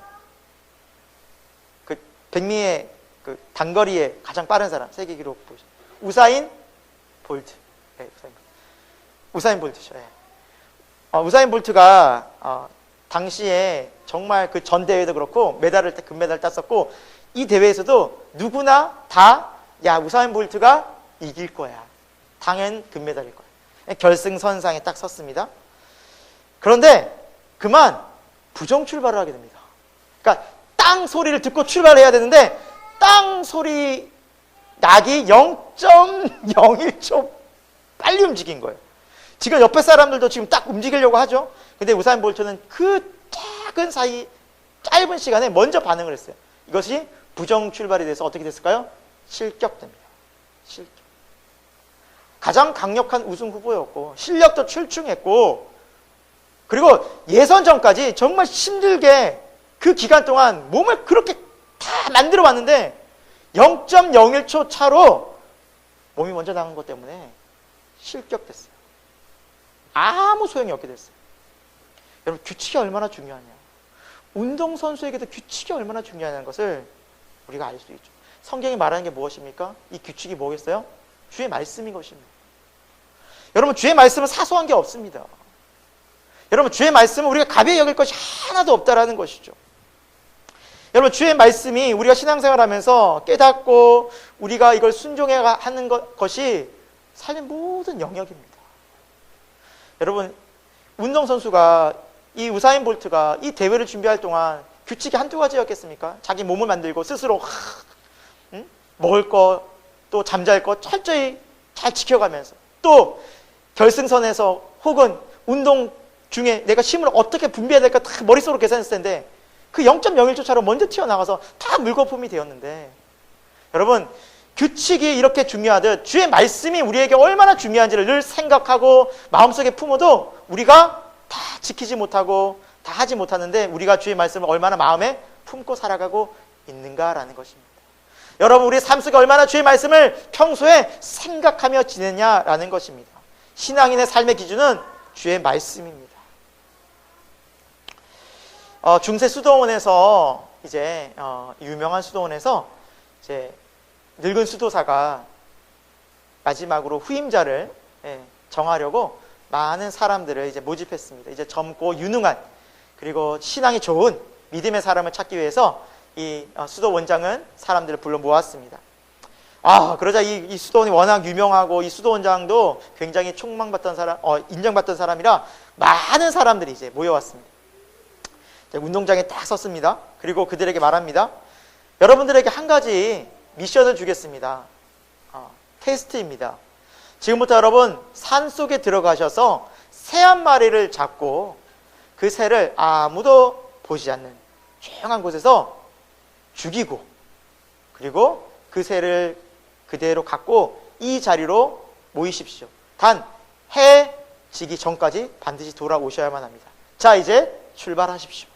그 백미의 그 단거리에 가장 빠른 사람, 세계 기록 보시죠. 우사인 볼트. 네, 우사인 볼트죠. 네. 우사인 볼트가 당시에 정말 그 전 대회도 그렇고 금메달을 땄었고, 이 대회에서도 누구나 다 우사인 볼트가 이길 거야, 당연 금메달일 거야, 결승선상에 딱 섰습니다. 그런데 그만 부정 출발을 하게 됩니다. 그러니까 땅 소리를 듣고 출발해야 되는데 땅 소리 나기 0.01초 빨리 움직인 거예요. 지금 옆에 사람들도 지금 딱 움직이려고 하죠. 근데 우사인 볼트는 그 짧은 시간에 먼저 반응을 했어요. 이것이 부정 출발이 돼서 어떻게 됐을까요? 실격됩니다. 실격. 가장 강력한 우승 후보였고, 실력도 출중했고, 그리고 예선전까지 정말 힘들게 그 기간 동안 몸을 그렇게 다 만들어 봤는데 0.01초 차로 몸이 먼저 나간 것 때문에 실격됐어요. 아무 소용이 없게 됐어요. 여러분, 규칙이 얼마나 중요하냐, 운동선수에게도 규칙이 얼마나 중요하다는 것을 우리가 알 수 있죠. 성경이 말하는 게 무엇입니까? 이 규칙이 뭐겠어요? 주의 말씀인 것입니다. 여러분, 주의 말씀은 사소한 게 없습니다. 여러분, 주의 말씀은 우리가 가벼이 여길 것이 하나도 없다라는 것이죠. 여러분, 주의 말씀이 우리가 신앙생활하면서 깨닫고 우리가 이걸 순종해야 하는 것이 삶의 모든 영역입니다. 여러분, 운동선수가, 이 우사인 볼트가 이 대회를 준비할 동안 규칙이 한두 가지였겠습니까? 자기 몸을 만들고 스스로 먹을 거, 또 잠잘 거 철저히 잘 지켜가면서, 또 결승선에서 혹은 운동 중에 내가 힘을 어떻게 분배해야 될까 다 머릿속으로 계산했을 텐데 그 0.01초 차로 먼저 튀어나가서 다 물거품이 되었는데, 여러분, 규칙이 이렇게 중요하듯 주의 말씀이 우리에게 얼마나 중요한지를 늘 생각하고 마음속에 품어도 우리가 다 지키지 못하고 다 하지 못하는데, 우리가 주의 말씀을 얼마나 마음에 품고 살아가고 있는가라는 것입니다. 여러분, 우리 삶 속에 얼마나 주의 말씀을 평소에 생각하며 지내냐라는 것입니다. 신앙인의 삶의 기준은 주의 말씀입니다. 중세 수도원에서 유명한 수도원에서 늙은 수도사가 마지막으로 후임자를 정하려고 많은 사람들을 모집했습니다. 젊고 유능한, 그리고 신앙이 좋은 믿음의 사람을 찾기 위해서 이 수도 원장은 사람들을 불러 모았습니다. 그러자 이 수도원이 워낙 유명하고 이 수도 원장도 굉장히 촉망받던 사람, 인정받던 사람이라 많은 사람들이 모여왔습니다. 운동장에 딱 섰습니다. 그리고 그들에게 말합니다. 여러분들에게 한 가지 미션을 주겠습니다. 테스트입니다. 지금부터 여러분 산속에 들어가셔서 새 한 마리를 잡고 그 새를 아무도 보지 않는 조용한 곳에서 죽이고, 그리고 그 새를 그대로 갖고 이 자리로 모이십시오. 단 해 지기 전까지 반드시 돌아오셔야만 합니다. 자, 이제 출발하십시오.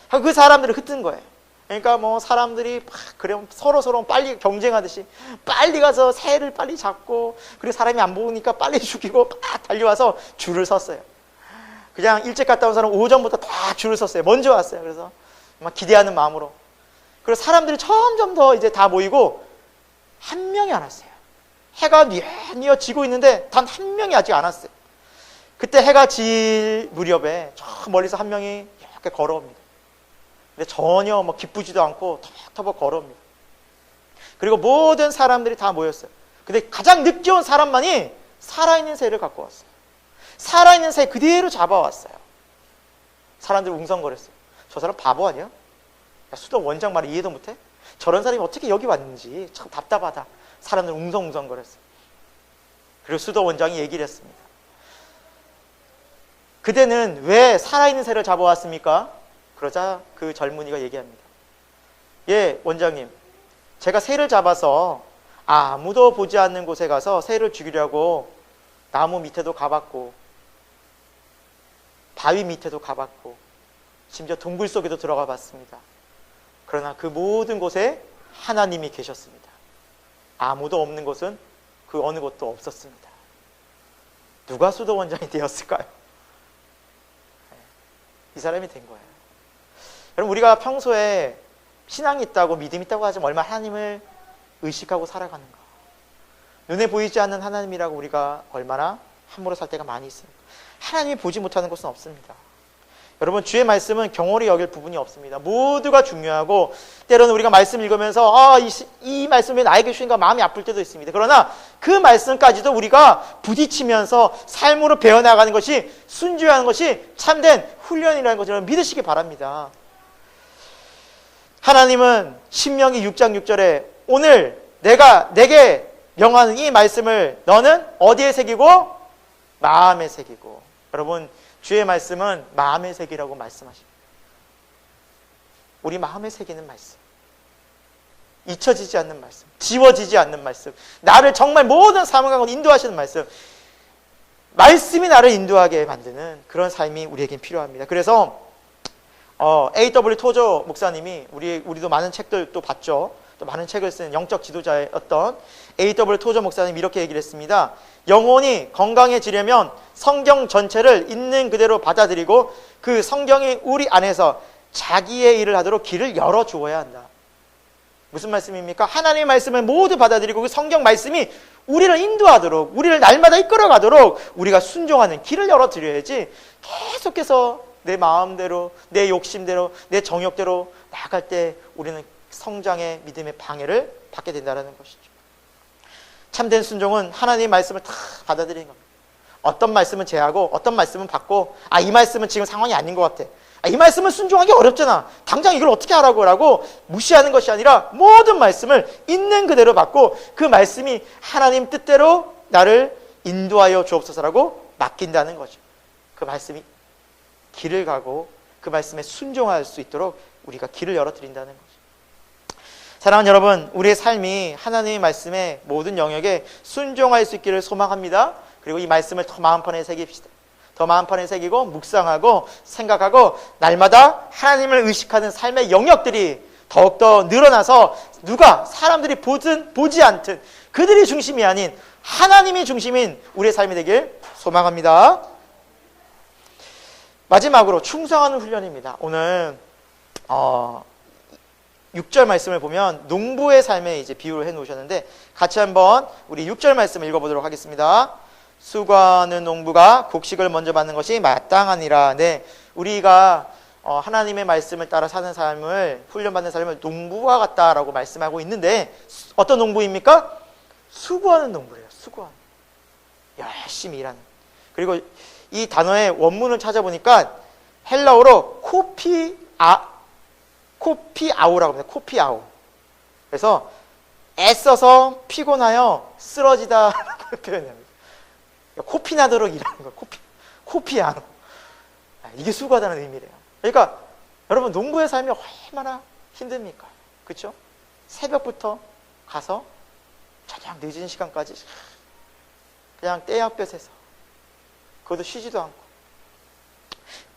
그 사람들을 흩은 거예요. 그러니까 뭐 사람들이 막 그래 서로 빨리 경쟁하듯이 빨리 가서 새를 빨리 잡고, 그리고 사람이 안 보니까 빨리 죽이고 막 달려와서 줄을 섰어요. 그냥 일찍 갔다 온 사람 오전부터 다 줄을 섰어요. 먼저 왔어요. 그래서 막 기대하는 마음으로. 그리고 사람들이 점점 더 이제 다 모이고 한 명이 안 왔어요. 해가 뉘어 지고 있는데 단 한 명이 아직 안 왔어요. 그때 해가 질 무렵에 저 멀리서 한 명이 이렇게 걸어옵니다. 근데 전혀 뭐 기쁘지도 않고 터벅터벅 걸어옵니다. 그리고 모든 사람들이 다 모였어요. 근데 가장 늦게 온 사람만이 살아있는 새를 갖고 왔어요. 살아있는 새 그대로 잡아왔어요. 사람들이 웅성거렸어요. 저 사람 바보 아니야? 야, 수도 원장 말을 이해도 못해? 저런 사람이 어떻게 여기 왔는지 참 답답하다. 사람들 웅성웅성거렸어요. 그리고 수도 원장이 얘기를 했습니다. 그대는 왜 살아있는 새를 잡아왔습니까? 그러자 그 젊은이가 얘기합니다. 예, 원장님, 제가 새를 잡아서 아무도 보지 않는 곳에 가서 새를 죽이려고 나무 밑에도 가봤고 바위 밑에도 가봤고 심지어 동굴 속에도 들어가 봤습니다. 그러나 그 모든 곳에 하나님이 계셨습니다. 아무도 없는 곳은 그 어느 곳도 없었습니다. 누가 수도 원장이 되었을까요? 이 사람이 된 거예요. 여러분, 우리가 평소에 신앙이 있다고 믿음이 있다고 하지만 얼마나 하나님을 의식하고 살아가는가. 눈에 보이지 않는 하나님이라고 우리가 얼마나 함부로 살 때가 많이 있습니다. 하나님이 보지 못하는 곳은 없습니다. 여러분, 주의 말씀은 경홀히 여길 부분이 없습니다. 모두가 중요하고 때로는 우리가 말씀 읽으면서 이 말씀이 나에게 주신가 마음이 아플 때도 있습니다. 그러나 그 말씀까지도 우리가 부딪히면서 삶으로 배워나가는 것이, 순종하는 것이 참된 훈련이라는 것을 믿으시기 바랍니다. 하나님은 신명기 6장 6절에 오늘 내게 명하는 이 말씀을 너는 어디에 새기고? 마음에 새기고. 여러분, 주의 말씀은 마음에 새기라고 말씀하십니다. 우리 마음에 새기는 말씀, 잊혀지지 않는 말씀, 지워지지 않는 말씀, 나를 정말 모든 삶을 가고 인도하시는 말씀, 말씀이 나를 인도하게 만드는 그런 삶이 우리에겐 필요합니다. 그래서 A.W. 토저 목사님이 우리도 많은 책들 또 봤죠. 또 많은 책을 쓴 영적 지도자였던 A.W. 토저 목사님이 이렇게 얘기를 했습니다. 영혼이 건강해지려면 성경 전체를 있는 그대로 받아들이고 그 성경이 우리 안에서 자기의 일을 하도록 길을 열어주어야 한다. 무슨 말씀입니까? 하나님의 말씀을 모두 받아들이고 그 성경 말씀이 우리를 인도하도록, 우리를 날마다 이끌어가도록 우리가 순종하는 길을 열어드려야지 계속해서 내 마음대로, 내 욕심대로, 내 정욕대로 나아갈 때 우리는 성장의 믿음의 방해를 받게 된다는 것이죠. 참된 순종은 하나님의 말씀을 다 받아들이는 겁니다. 어떤 말씀은 제하고 어떤 말씀은 받고, 이 말씀은 지금 상황이 아닌 것 같아. 이 말씀은 순종하기 어렵잖아. 당장 이걸 어떻게 하라고 무시하는 것이 아니라 모든 말씀을 있는 그대로 받고 그 말씀이 하나님 뜻대로 나를 인도하여 주옵소서라고 맡긴다는 거죠. 그 말씀이 길을 가고 그 말씀에 순종할 수 있도록 우리가 길을 열어드린다는 거죠. 사랑하는 여러분, 우리의 삶이 하나님의 말씀에 모든 영역에 순종할 수 있기를 소망합니다. 그리고 이 말씀을 더 마음판에 새깁시다. 더 마음판에 새기고 묵상하고 생각하고 날마다 하나님을 의식하는 삶의 영역들이 더욱더 늘어나서 사람들이 보지 않든 그들이 중심이 아닌 하나님이 중심인 우리의 삶이 되길 소망합니다. 마지막으로 충성하는 훈련입니다. 오늘 6절 말씀을 보면 농부의 삶에 이제 비유를 해 놓으셨는데 같이 한번 우리 6절 말씀을 읽어보도록 하겠습니다. 수고하는 농부가 곡식을 먼저 받는 것이 마땅하니라. 네, 우리가 하나님의 말씀을 따라 사는 삶을, 훈련받는 삶을 농부와 같다라고 말씀하고 있는데 어떤 농부입니까? 수고하는 농부래요. 수고하는, 열심히 일하는. 그리고 이 단어의 원문을 찾아보니까 헬라어로 코피아우라고 합니다. 코피아우. 그래서 애써서 피곤하여 쓰러지다라고 표현합니다. 코피나도록 일하는 거예요. 코피아노. 이게 수고하다는 의미래요. 그러니까 여러분, 농부의 삶이 얼마나 힘듭니까? 그렇죠? 새벽부터 가서 저녁 늦은 시간까지 그냥 떼약볕에서, 그것도 쉬지도 않고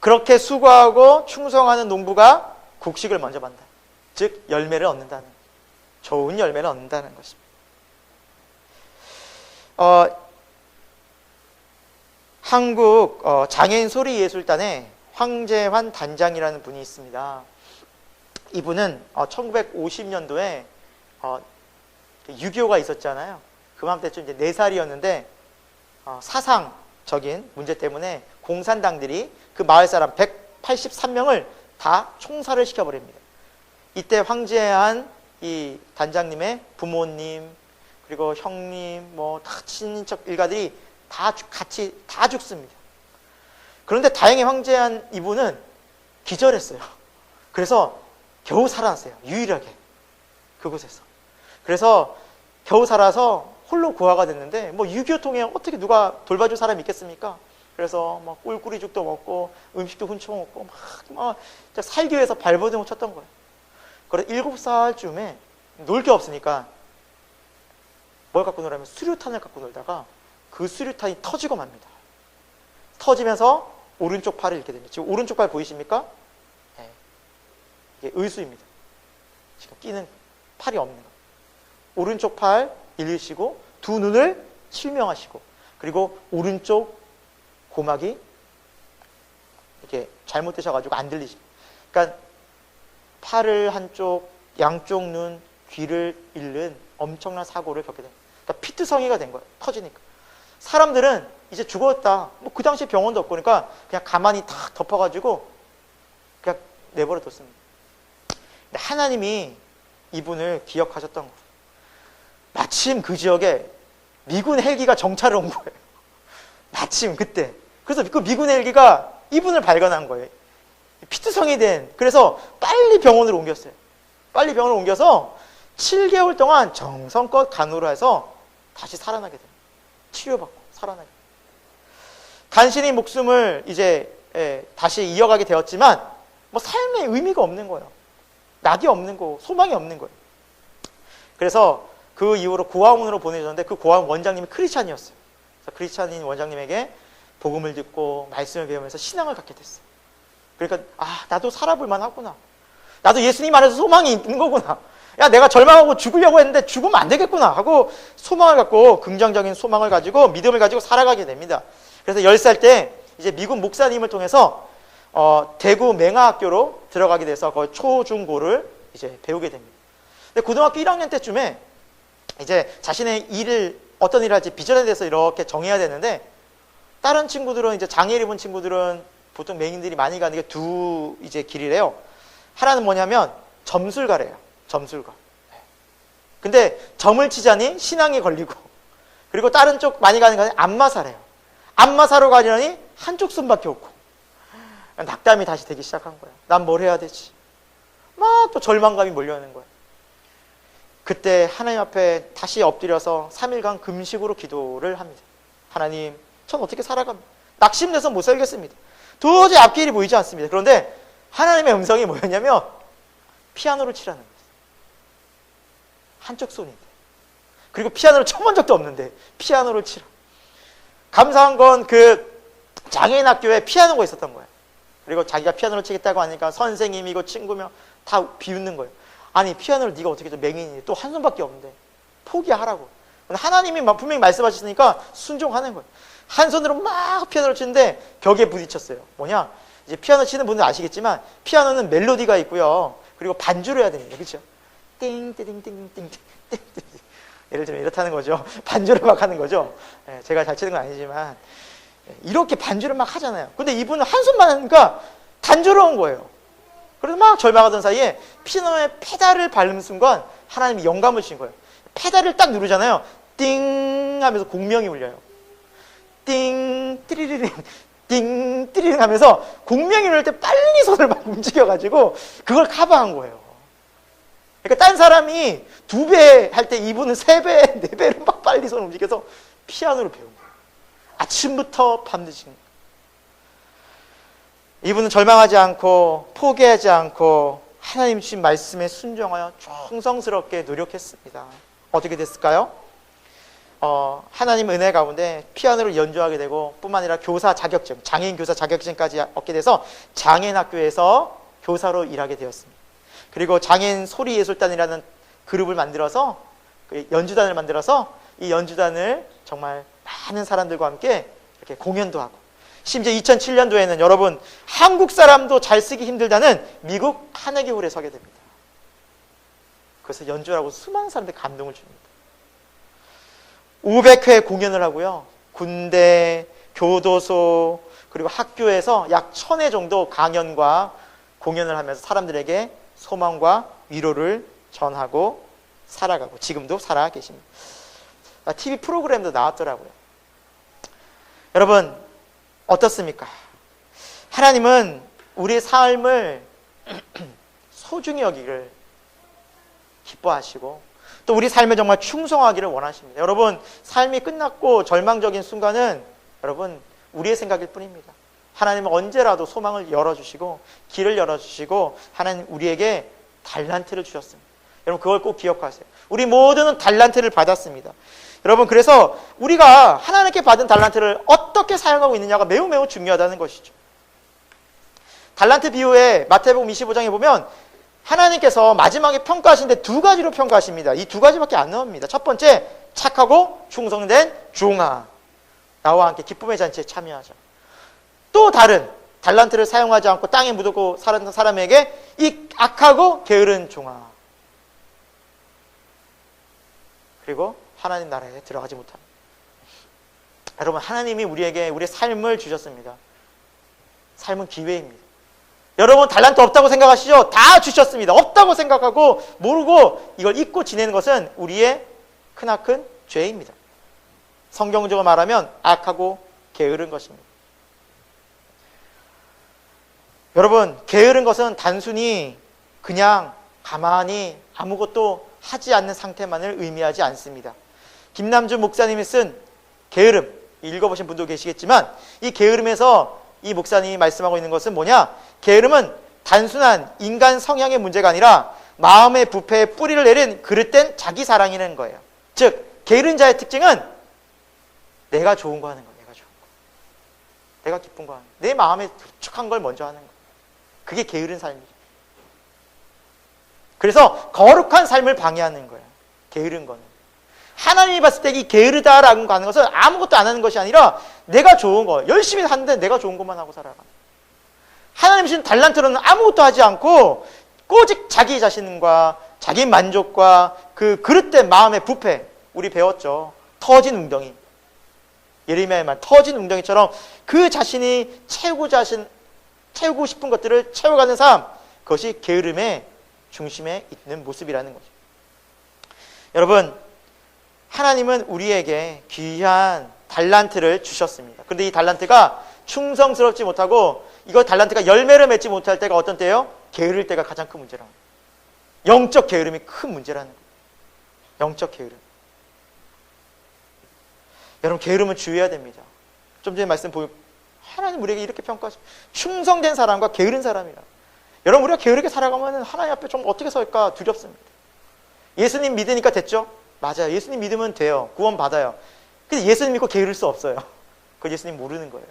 그렇게 수고하고 충성하는 농부가 곡식을 먼저 만다. 즉 열매를 얻는다는, 좋은 열매를 얻는다는 것입니다. 한국 장애인 소리예술단에 황재환 단장이라는 분이 있습니다. 이분은 1950년도에 6.25가 있었잖아요. 그맘때쯤 이제 4살이었는데 사상적인 문제 때문에 공산당들이 그 마을 사람 183명을 다 총살을 시켜버립니다. 이때 황재한 이 단장님의 부모님 그리고 형님 뭐 다 친인척 일가들이 다 죽습니다. 그런데 다행히 황재한 이분은 기절했어요. 그래서 겨우 살아났어요. 유일하게 그곳에서. 그래서 겨우 살아서 홀로 고아가 됐는데 뭐 6.25 통에 어떻게 누가 돌봐줄 사람이 있겠습니까? 그래서 막 꿀꿀이죽도 먹고 음식도 훔쳐 먹고 막 살기 위해서 발버둥을 쳤던 거예요. 그래서 7살쯤에 놀 게 없으니까 뭘 갖고 놀냐면 수류탄을 갖고 놀다가 그 수류탄이 터지고 맙니다. 터지면서 오른쪽 팔을 잃게 됩니다. 지금 오른쪽 팔 보이십니까? 네. 이게 의수입니다. 지금 끼는 팔이 없는 거. 오른쪽 팔 잃으시고 두 눈을 실명하시고 그리고 오른쪽 고막이 이렇게 잘못되셔가지고 안 들리시고, 그러니까 팔을 한쪽, 양쪽 눈, 귀를 잃는 엄청난 사고를 겪게 됩니다. 그러니까 피투성이가 된 거예요. 터지니까. 사람들은 이제 죽었다. 뭐 그 당시에 병원도 없고 그러니까 그냥 가만히 탁 덮어가지고 그냥 내버려 뒀습니다. 근데 하나님이 이분을 기억하셨던 거예요. 마침 그 지역에 미군 헬기가 정찰을 온 거예요. 마침 그때. 그래서 그 미군 헬기가 이분을 발견한 거예요. 피투성이 된. 그래서 빨리 병원으로 옮겼어요. 빨리 병원을 옮겨서 7개월 동안 정성껏 간호를 해서 다시 살아나게 됩니다. 치료받고 살아나게 됩니다. 간신히 목숨을 이제 다시 이어가게 되었지만 뭐 삶에 의미가 없는 거예요. 낙이 없는 거, 소망이 없는 거예요. 그래서 그 이후로 고아원으로 보내줬는데 그 고아원 원장님이 크리스찬이었어요. 그래서 크리스찬인 원장님에게 복음을 듣고 말씀을 배우면서 신앙을 갖게 됐어요. 그러니까 나도 살아볼 만하구나. 나도 예수님 안에서 소망이 있는 거구나. 야, 내가 절망하고 죽으려고 했는데 죽으면 안 되겠구나 하고 소망을 갖고 긍정적인 소망을 가지고 믿음을 가지고 살아가게 됩니다. 그래서 10살 때 이제 미국 목사님을 통해서 대구 맹아학교로 들어가게 돼서 거의 초중고를 이제 배우게 됩니다. 근데 고등학교 1학년 때쯤에 이제 자신의 어떤 일을 할지 비전에 대해서 이렇게 정해야 되는데 다른 친구들은 이제 장애를 입은 친구들은 보통 맹인들이 많이 가는 게 두 이제 길이래요. 하나는 뭐냐면 점술가래요. 점술가. 근데 점을 치자니 신앙이 걸리고 그리고 다른 쪽 많이 가는 건 안마사래요. 안마사로 가려니 한쪽 손밖에 없고 낙담이 다시 되기 시작한 거예요. 난 뭘 해야 되지? 막 또 절망감이 몰려오는 거예요. 그때 하나님 앞에 다시 엎드려서 3일간 금식으로 기도를 합니다. 하나님, 전 어떻게 살아갑니까? 낙심돼서 못 살겠습니다. 도저히 앞길이 보이지 않습니다. 그런데 하나님의 음성이 뭐였냐면 피아노를 치라는 거예요. 한쪽 손인데. 그리고 피아노를 쳐본 적도 없는데 피아노를 치라. 감사한 건 그 장애인 학교에 피아노가 있었던 거예요. 그리고 자기가 피아노를 치겠다고 하니까 선생님이고 친구며 다 비웃는 거예요. 아니 피아노를 네가 어떻게 좀 맹인이 또 한 손밖에 없는데 포기하라고. 하나님이 분명히 말씀하셨으니까 순종하는 거예요. 한 손으로 막 피아노를 치는데 벽에 부딪혔어요. 뭐냐? 이제 피아노 치는 분들 아시겠지만 피아노는 멜로디가 있고요. 그리고 반주를 해야 됩니다. 그렇죠? 띵띵띵띵띵띵. 예를 들면 이렇다는 거죠. 반주를 막 하는 거죠. 제가 잘 치는 건 아니지만 이렇게 반주를 막 하잖아요. 근데 이분은 한 손만 하니까 단조로운 거예요. 그래서 막 절망하던 사이에 피아노의 페달을 밟는 순간 하나님이 영감을 주신 거예요. 페달을 딱 누르잖아요. 띵 하면서 공명이 울려요. 띵 띠리리링 띵 띠리링 하면서 공명이 울릴 때 빨리 손을 막 움직여가지고 그걸 커버한 거예요. 그러니까 딴 사람이 2배 할 때 이분은 3배, 4배로 막 빨리 손을 움직여서 피아노를 배운 거예요. 아침부터 밤늦은 거예요. 이분은 절망하지 않고 포기하지 않고 하나님 주신 말씀에 순종하여 정성스럽게 노력했습니다. 어떻게 됐을까요? 하나님 은혜 가운데 피아노를 연주하게 되고 뿐만 아니라 교사 자격증, 장애인 교사 자격증까지 얻게 돼서 장애인 학교에서 교사로 일하게 되었습니다. 그리고 장애인 소리예술단이라는 그룹을 만들어서 연주단을 만들어서 이 연주단을 정말 많은 사람들과 함께 이렇게 공연도 하고, 심지어 2007년도에는 여러분 한국 사람도 잘 쓰기 힘들다는 미국 카네기홀에 서게 됩니다. 그래서 연주하고 수많은 사람들 감동을 줍니다. 500회 공연을 하고요. 군대, 교도소, 그리고 학교에서 약 1000회 정도 강연과 공연을 하면서 사람들에게 소망과 위로를 전하고 살아가고 지금도 살아 계십니다. TV 프로그램도 나왔더라고요. 여러분 어떻습니까? 하나님은 우리의 삶을 소중히 여기를 기뻐하시고 또 우리 삶에 정말 충성하기를 원하십니다. 여러분 삶이 끝났고 절망적인 순간은 여러분 우리의 생각일 뿐입니다. 하나님은 언제라도 소망을 열어주시고 길을 열어주시고 하나님 우리에게 달란트를 주셨습니다. 여러분 그걸 꼭 기억하세요. 우리 모두는 달란트를 받았습니다. 여러분 그래서 우리가 하나님께 받은 달란트를 어떻게 사용하고 있느냐가 매우 중요하다는 것이죠. 달란트 비유에 마태복음 25장에 보면 하나님께서 마지막에 평가하시는데 두 가지로 평가하십니다. 이 두 가지밖에 안 나옵니다. 첫 번째, 착하고 충성된 종아, 나와 함께 기쁨의 잔치에 참여하자. 또 다른 달란트를 사용하지 않고 땅에 묻고 살았던 사람에게 이 악하고 게으른 종아, 그리고 하나님 나라에 들어가지 못합니다. 여러분 하나님이 우리에게 우리의 삶을 주셨습니다. 삶은 기회입니다. 여러분 달란트 없다고 생각하시죠? 다 주셨습니다. 없다고 생각하고 모르고 이걸 잊고 지내는 것은 우리의 크나큰 죄입니다. 성경적으로 말하면 악하고 게으른 것입니다. 여러분 게으른 것은 단순히 그냥 가만히 아무것도 하지 않는 상태만을 의미하지 않습니다. 김남주 목사님이 쓴 게으름, 읽어보신 분도 계시겠지만 이 게으름에서 이 목사님이 말씀하고 있는 것은 뭐냐? 게으름은 단순한 인간 성향의 문제가 아니라 마음의 부패에 뿌리를 내린 그릇된 자기 사랑이라는 거예요. 즉 게으른 자의 특징은 내가 좋은 거 하는 거예요. 내가 좋은 거, 내가 기쁜 거 하는 거, 내 마음에 도축한 걸 먼저 하는 거. 그게 게으른 삶이죠. 그래서 거룩한 삶을 방해하는 거예요. 게으른 거는. 하나님이 봤을 때 이 게으르다라고 하는 것은 아무것도 안 하는 것이 아니라 내가 좋은 거, 열심히 하는데 내가 좋은 것만 하고 살아가. 하나님 주신 달란트로는 아무것도 하지 않고 오직 자기 자신과 자기 만족과 그 그릇된 마음의 부패, 우리 배웠죠. 터진 웅덩이. 예레미야의 말, 터진 웅덩이처럼 그 자신이 채우고 싶은 것들을 채워가는 삶, 그것이 게으름의 중심에 있는 모습이라는 거죠. 여러분, 하나님은 우리에게 귀한 달란트를 주셨습니다. 그런데 이 달란트가 충성스럽지 못하고 이거 달란트가 열매를 맺지 못할 때가 어떤 때예요? 게으를 때가 가장 큰 문제라는 거예요. 영적 게으름이 큰 문제라는 거예요. 영적 게으름. 여러분 게으름은 주의해야 됩니다. 좀 전에 말씀 보여 하나님 우리에게 이렇게 평가하죠. 충성된 사람과 게으른 사람이라. 여러분 우리가 게으르게 살아가면 하나님 앞에 좀 어떻게 설까 두렵습니다. 예수님 믿으니까 됐죠? 맞아요. 예수님 믿으면 돼요. 구원 받아요. 근데 예수님 믿고 게으를 수 없어요. 그건 예수님 모르는 거예요.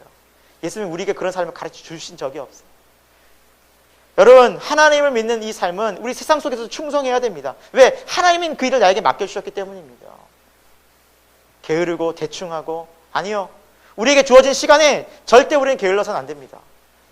예수님 우리에게 그런 삶을 가르쳐 주신 적이 없어요. 여러분 하나님을 믿는 이 삶은 우리 세상 속에서 충성해야 됩니다. 왜? 하나님은 그 일을 나에게 맡겨주셨기 때문입니다. 게으르고 대충하고 아니요. 우리에게 주어진 시간에 절대 우리는 게을러서는 안 됩니다.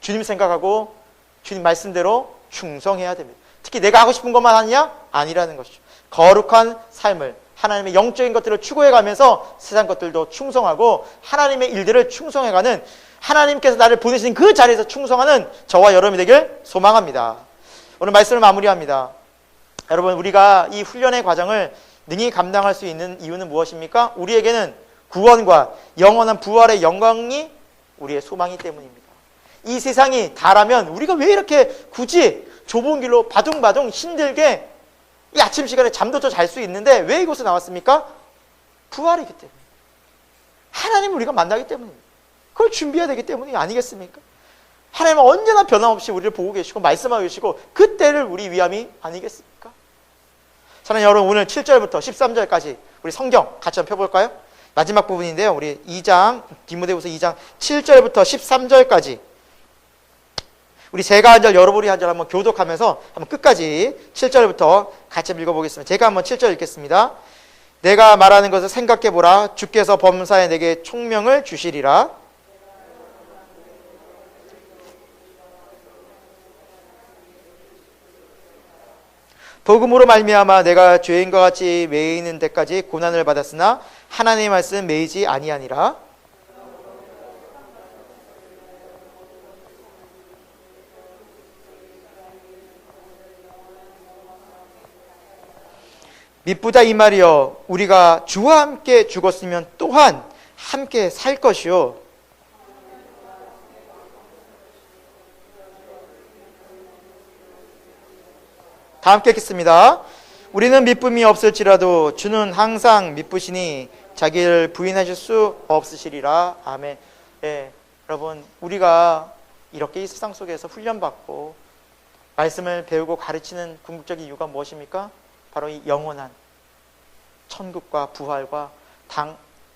주님 생각하고 주님 말씀대로 충성해야 됩니다. 특히 내가 하고 싶은 것만 하느냐? 아니라는 것이죠. 거룩한 삶을 하나님의 영적인 것들을 추구해가면서 세상 것들도 충성하고 하나님의 일들을 충성해가는 하나님께서 나를 보내신 그 자리에서 충성하는 저와 여러분이 되길 소망합니다. 오늘 말씀을 마무리합니다. 여러분 우리가 이 훈련의 과정을 능히 감당할 수 있는 이유는 무엇입니까? 우리에게는 구원과 영원한 부활의 영광이 우리의 소망이기 때문입니다. 이 세상이 다라면 우리가 왜 이렇게 굳이 좁은 길로 바둥바둥 힘들게 이 아침 시간에 잠도 잘 수 있는데 왜 이곳에 나왔습니까? 부활이기 때문에. 하나님을 우리가 만나기 때문입니다. 그걸 준비해야 되기 때문이 아니겠습니까? 하나님은 언제나 변함없이 우리를 보고 계시고 말씀하고 계시고 그때를 우리 위함이 아니겠습니까? 사랑하는 여러분 오늘 7절부터 13절까지 우리 성경 같이 한번 펴볼까요? 마지막 부분인데요. 우리 2장, 디모데후서 2장 7절부터 13절까지 우리 제가 한 절, 여러분이 한 절 한번 교독하면서 한번 끝까지 7절부터 같이 읽어보겠습니다. 제가 한번 7절 읽겠습니다. 내가 말하는 것을 생각해보라. 주께서 범사에 내게 총명을 주시리라. 복음으로 말미암아 내가 죄인과 같이 매이는 데까지 고난을 받았으나 하나님의 말씀 매이지 아니하니라. 미쁘다 이 말이여, 우리가 주와 함께 죽었으면 또한 함께 살 것이요. 다 함께 읽겠습니다. 우리는 미쁨이 없을지라도 주는 항상 미쁘시니 자기를 부인하실 수 없으시리라. 아멘. 예, 여러분, 우리가 이렇게 이 세상 속에서 훈련받고 말씀을 배우고 가르치는 궁극적인 이유가 무엇입니까? 바로 이 영원한 천국과 부활과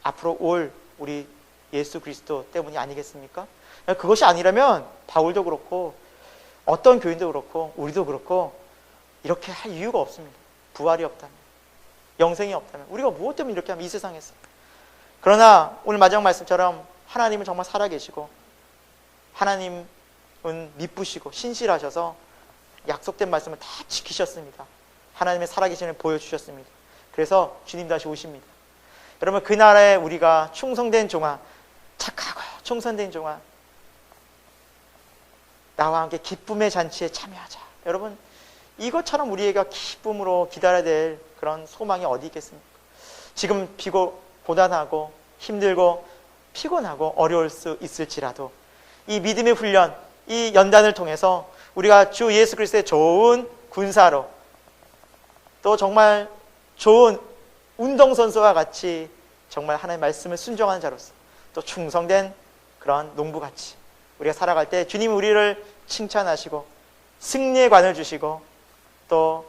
앞으로 올 우리 예수 그리스도 때문이 아니겠습니까? 그것이 아니라면 바울도 그렇고 어떤 교인도 그렇고 우리도 그렇고 이렇게 할 이유가 없습니다. 부활이 없다면, 영생이 없다면 우리가 무엇 때문에 이렇게 하면 이 세상에서. 그러나 오늘 마지막 말씀처럼 하나님은 정말 살아계시고 하나님은 미쁘시고 신실하셔서 약속된 말씀을 다 지키셨습니다. 하나님의 살아계심을 보여주셨습니다. 그래서 주님 다시 오십니다. 여러분, 그날에 우리가 충성된 종아, 착하고 충성된 종아, 나와 함께 기쁨의 잔치에 참여하자. 여러분, 이것처럼 우리에게 기쁨으로 기다려야 될 그런 소망이 어디 있겠습니까? 지금 고단하고 힘들고 피곤하고 어려울 수 있을지라도 이 믿음의 훈련, 이 연단을 통해서 우리가 주 예수 그리스도의 좋은 군사로, 또 정말 좋은 운동선수와 같이 정말 하나님의 말씀을 순종하는 자로서, 또 충성된 그런 농부같이 우리가 살아갈 때 주님이 우리를 칭찬하시고 승리의 관을 주시고 또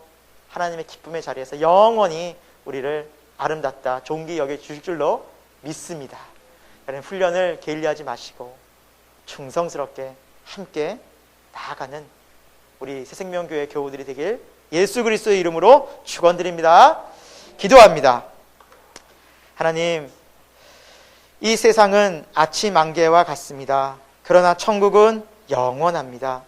하나님의 기쁨의 자리에서 영원히 우리를 아름답다, 존귀 여겨주실 줄로 믿습니다. 여러분, 훈련을 게을리하지 마시고 충성스럽게 함께 나아가는 우리 새생명교회 교우들이 되길 예수 그리스도의 이름으로 축원드립니다. 기도합니다. 하나님, 이 세상은 아침 안개와 같습니다. 그러나 천국은 영원합니다.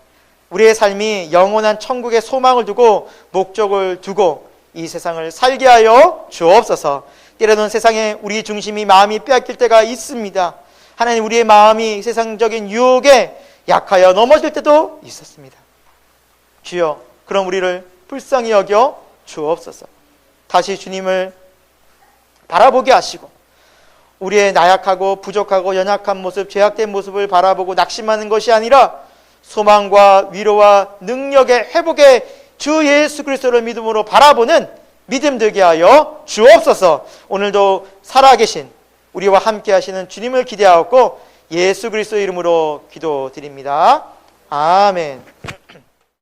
우리의 삶이 영원한 천국의 소망을 두고 목적을 두고 이 세상을 살게 하여 주옵소서. 때로는 세상에 우리 중심이 마음이 빼앗길 때가 있습니다. 하나님, 우리의 마음이 세상적인 유혹에 약하여 넘어질 때도 있었습니다. 주여, 그럼 우리를 불쌍히 여겨 주옵소서. 다시 주님을 바라보게 하시고 우리의 나약하고 부족하고 연약한 모습, 죄악된 모습을 바라보고 낙심하는 것이 아니라 소망과 위로와 능력의 회복의 주 예수 그리스도를 믿음으로 바라보는 믿음 되게 하여 주옵소서. 오늘도 살아계신 우리와 함께 하시는 주님을 기대하고 예수 그리스도 이름으로 기도드립니다. 아멘.